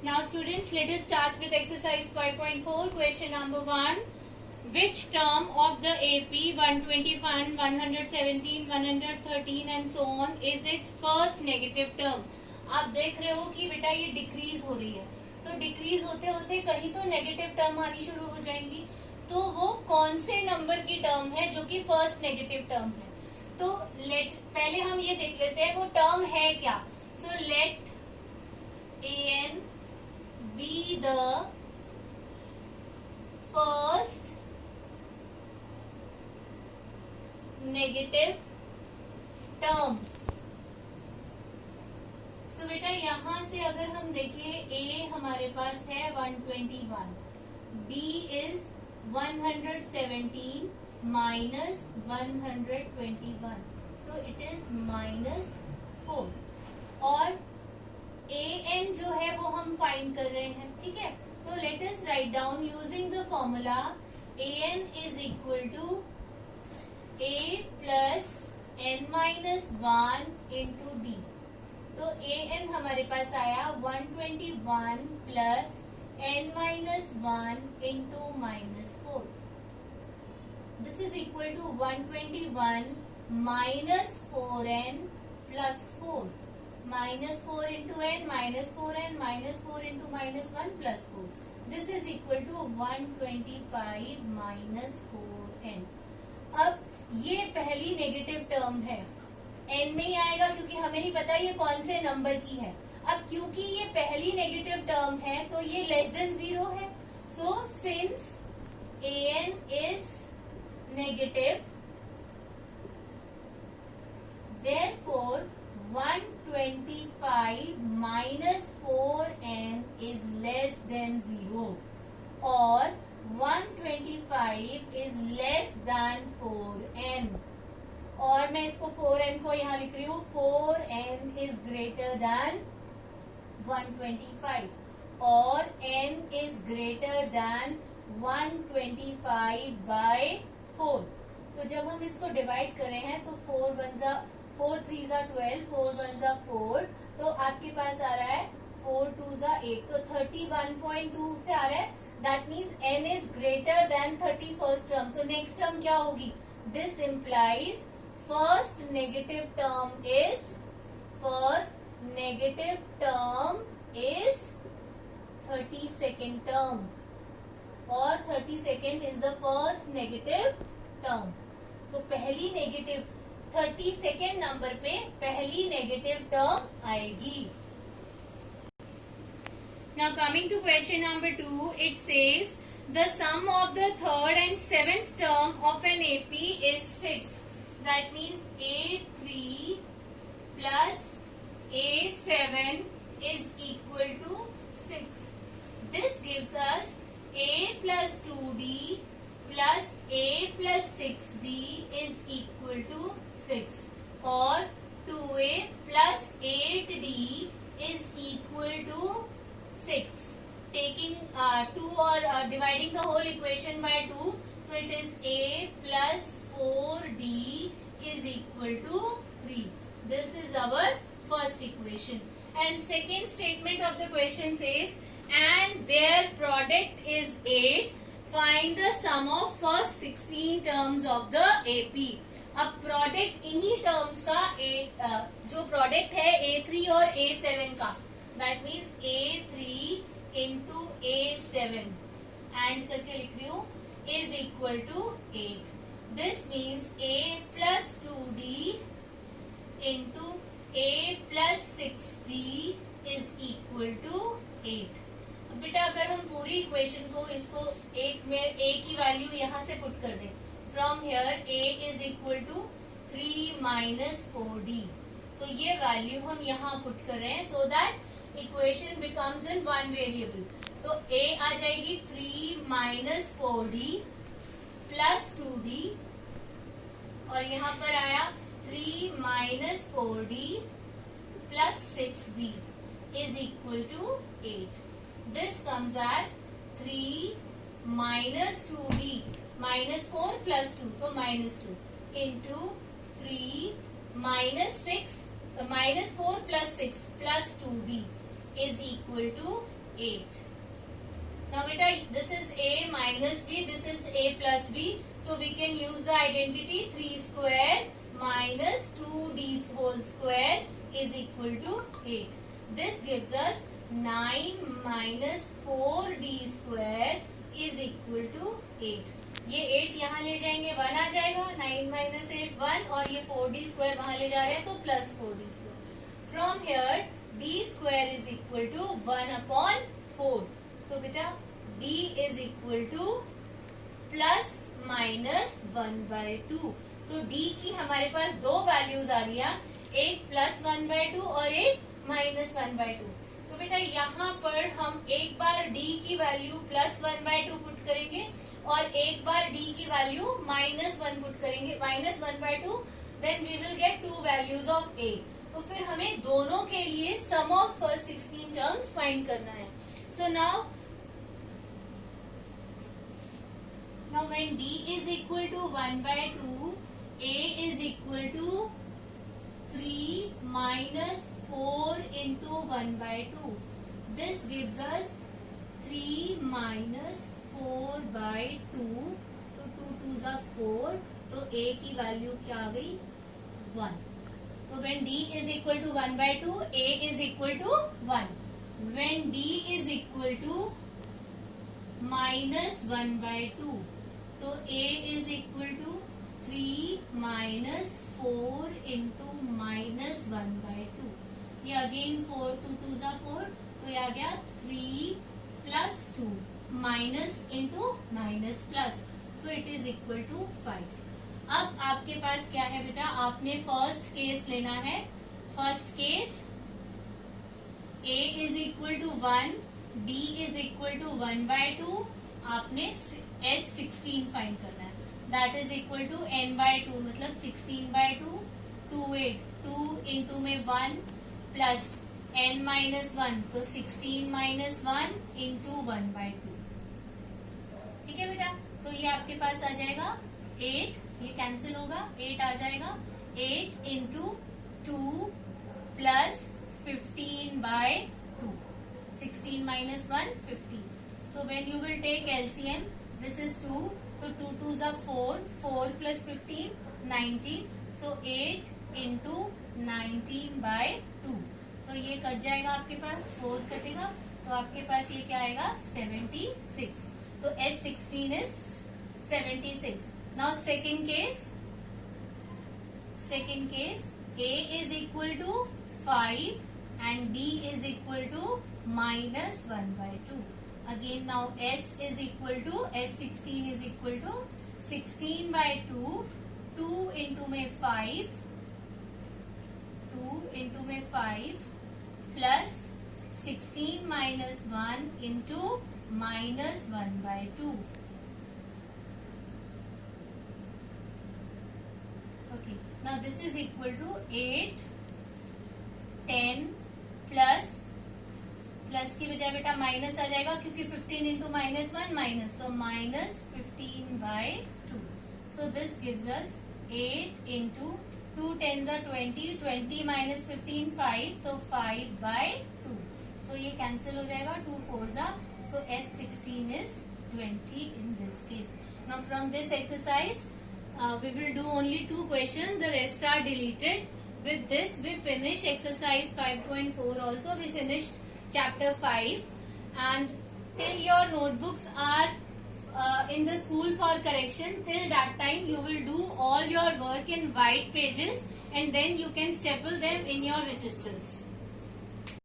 Now students, let us start with exercise 5.4. Question number 1. Which term of the AP 121, 117, 113 and so on is its first negative term? आप देख रहे हो कि बेटा ये decrease हो रही है, तो डिक्रीज होते होते कहीं तो नेगेटिव टर्म आनी शुरू हो जाएंगी. तो वो कौन से नंबर की टर्म है जो कि फर्स्ट नेगेटिव टर्म है? तो लेट पहले हम ये देख लेते हैं वो टर्म है क्या. So let an be the first negative term. सो बेटा यहां से अगर हम देखें a हमारे पास है 121, b is 117 minus 121, so it is -4. और an जो है वो हम फाइंड कर रहे हैं, ठीक है. तो let us write down using the formula an is equal to a plus n minus 1 into d. तो an हमारे पास आया 121 plus n minus 1 into -4. This is equal to 121 minus 4n plus 4. -4 into n, -4n, -4 into -1 plus 4. This is equal to 125 minus 4n. अब ये पहली negative term है, n में ही आएगा क्योंकि हमें नहीं पता ये कौन से नंबर की है. अब क्योंकि ये पहली नेगेटिव टर्म है तो ये लेस देन 0 है. So since an is negative, therefore 125 minus 4n is less than 0 और 125 is less than 4n. और मैं इसको 4n को यहाँ लिख रही हूँ 4n is greater than 125 और n is greater than 125 by 4. तो जब हम इसको डिवाइड कर रहे हैं तो 4 3 जा 12, 4 1 जा 4, तो आपके पास आ रहा है 4 2 जा 8, तो 31.2 से आ रहा है. That means n is greater than 31st term. तो नेक्स्ट टर्म क्या होगी? This implies first negative term is 32nd term और 32nd is the first negative term. तो पहली नेगेटिव 32nd नंबर पे पहली नेगेटिव टर्म आएगी. Now coming to question number 2, it says the sum of the third and seventh term of an AP is 6. That means A3 plus A7 is equal to 6. This gives us A plus 2D plus A plus 6D is equal to 6 और 2a plus 8d is equal to 6. Taking 2 or dividing the whole equation by 2, so it is a plus 4d is equal to 3. This is our first equation. And second statement of the question says, and their product is 8. Find the sum of first 16 terms of the AP. अब product इन्हीं terms का जो product है A3 और A7 का, that means A3 into A7 and करके लिख रही हूँ is equal to 8. This means A plus 2D into A plus 6D is equal to 8. बेटा अगर हम पूरी इक्वेशन को इसको एक में A की वैल्यू यहाँ से पुट कर दें, from here a is equal to 3 minus 4d, तो ये वैल्यू हम यहाँ पुट कर रहे हैं so that equation becomes in one variable. तो a आ जाएगी 3 minus 4d plus 2d और यहाँ पर आया 3 minus 4d plus 6d is equal to 8. This comes as 3 minus 2d -4 plus 2, तो -2 into 3 minus 6 -4 plus 6 plus 2d is equal to 8. Now beta, this is a minus b, this is a plus b, so we can use the identity 3 square minus 2d whole square is equal to 8. This gives us 9 minus 4d square is equal to 8. ये 8 यहाँ ले जाएंगे 1 आ जाएगा, 9 minus 8 1, और ये 4d square वहां ले जा रहे हैं तो plus 4d square. From here d square is equal to 1 upon 4. तो बेटा d is equal to plus minus 1/2. तो d की हमारे पास दो वैल्यूज आ रही है, एक प्लस 1/2 और एक माइनस 1/2. तो बेटा यहाँ पर हम एक बार d की वैल्यू प्लस 1/2 पुट करेंगे और एक बार d की वैल्यू माइनस 1 पुट करेंगे, minus 1/2. Then we will get two values of a. तो फिर हमें दोनों के लिए sum of first 16 terms find करना है. So now when d is equal to 1/2, a is equal to 3 minus 4 into 1/2. This gives us 3 minus 4/2. तो 2 2s are 4. तो a की वैल्यू क्या आ गई 1. तो when d is equal to 1/2, a is equal to 1. When d is equal to minus 1/2, तो a is equal to 3 minus 4 into minus 1/2. ये again 4 2 2s are 4. तो ये आ गया 3 plus 2 minus into minus plus. So it is equal to 5. अब आपके पास क्या है बेटा, आपने फर्स्ट केस लेना है. First case a is equal to 1, d is equal to 1/2. आपने S16 फाइंड करना है. That is equal to n/2, मतलब 16/2. 2 2 इंटू में 1 प्लस n माइनस 1, तो 16 माइनस 1 इंटू 1/2. ठीक है बेटा, तो ये आपके पास आ जाएगा 8. ये कैंसिल होगा, 8 आ जाएगा. 8 into 2 plus 15/2. 16 minus 1 15. So when you will take LCM, this is 2. So 2 2s are 4. 4 plus 15, 19. So 8 into 19/2. तो ये कट जाएगा आपके पास, 4 कटेगा, तो आपके पास ये क्या आएगा 76. तो S16 is 76. Now second case, A is equal to 5 and D is equal to minus 1/2. Again now S16 is equal to 16/2. 2 into में 5, 2 into में 5 plus 16 minus 1 into minus 1/2. Okay, now this is equal to 8, 10 plus की बजाय बेटा minus आ जाएगा, क्योंकि 15 into minus 1 minus, तो minus 15/2. So this gives us 8 into 2 10s are 20. 20 minus 15 5, तो 5/2. तो ये कैंसिल हो जाएगा, 2 4s are. So S16 is 20 in this case. Now from this exercise, we will do only 2 questions. The rest are deleted. With this, we finish exercise 5.4 also. We finished chapter 5, and till your notebooks are in the school for correction, till that time you will do all your work in white pages and then you can staple them in your registers.